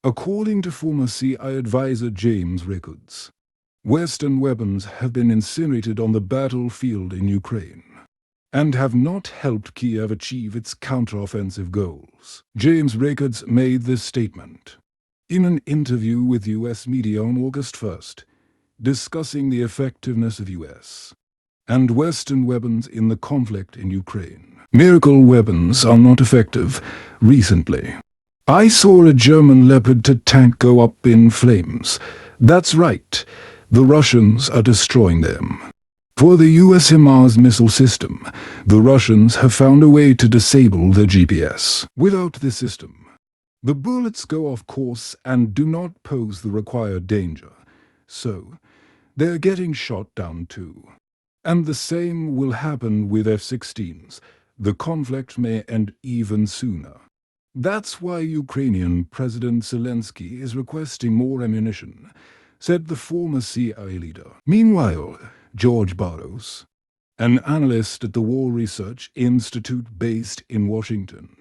According to former CIA advisor James Rickards, Western weapons have been incinerated on the battlefield in Ukraine and have not helped Kiev achieve its counteroffensive goals. James Rickards made this statement in an interview with U.S. media on August 1st, discussing the effectiveness of U.S. and Western weapons in the conflict in Ukraine. Miracle weapons are not effective. Recently, I saw a German Leopard tank go up in flames. That's right, the Russians are destroying them. For the US HIMARS missile system, the Russians have found a way to disable their GPS. Without this system, the bullets go off course and do not pose the required danger, so they're getting shot down too. And the same will happen with F-16s. The conflict may end even sooner. That's why Ukrainian President Zelensky is requesting more ammunition, said the former CIA leader. Meanwhile, George Barros, an analyst at the War Research Institute based in Washington,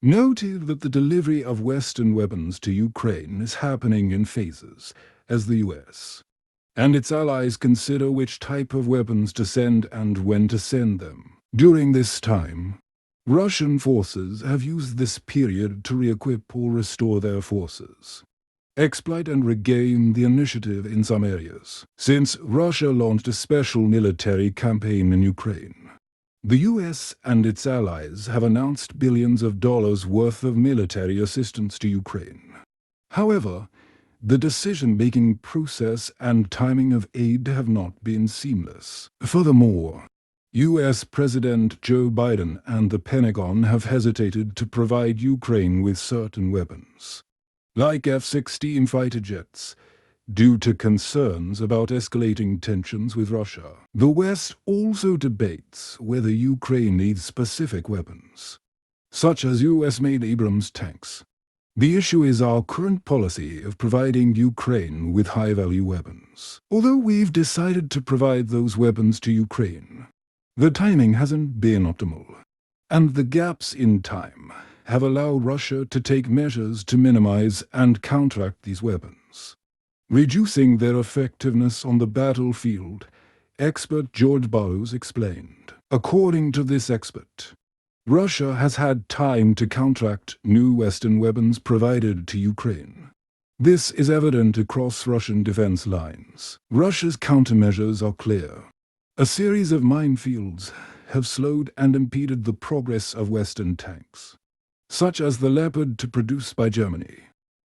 noted that the delivery of Western weapons to Ukraine is happening in phases, as the US and its allies consider which type of weapons to send and when to send them. During this time, Russian forces have used this period to re-equip or restore their forces, exploit and regain the initiative in some areas. Since Russia launched a special military campaign in Ukraine, the US and its allies have announced billions of dollars worth of military assistance to Ukraine. However, the decision-making process and timing of aid have not been seamless. Furthermore, US President Joe Biden and the Pentagon have hesitated to provide Ukraine with certain weapons, like F-16 fighter jets, due to concerns about escalating tensions with Russia. The West also debates whether Ukraine needs specific weapons, such as US-made Abrams tanks. The issue is our current policy of providing Ukraine with high-value weapons. Although we've decided to provide those weapons to Ukraine, the timing hasn't been optimal, and the gaps in time have allowed Russia to take measures to minimize and counteract these weapons, reducing their effectiveness on the battlefield, expert George Barros explained. According to this expert, Russia has had time to counteract new Western weapons provided to Ukraine. This is evident across Russian defense lines. Russia's countermeasures are clear. A series of minefields have slowed and impeded the progress of Western tanks, such as the Leopard produced by Germany,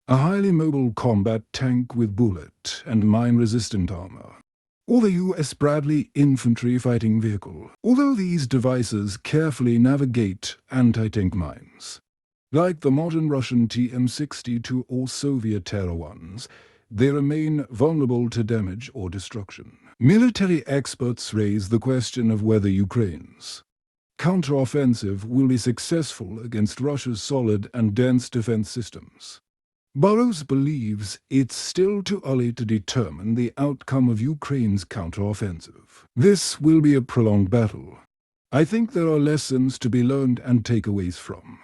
a highly mobile combat tank with bullet and mine-resistant armor, or the U.S. Bradley infantry fighting vehicle. Although these devices carefully navigate anti-tank mines, like the modern Russian TM-62 or Soviet-era ones, they remain vulnerable to damage or destruction. Military experts raise the question of whether Ukraine's counteroffensive will be successful against Russia's solid and dense defense systems. Barros believes it's still too early to determine the outcome of Ukraine's counteroffensive. This will be a prolonged battle. I think there are lessons to be learned and takeaways from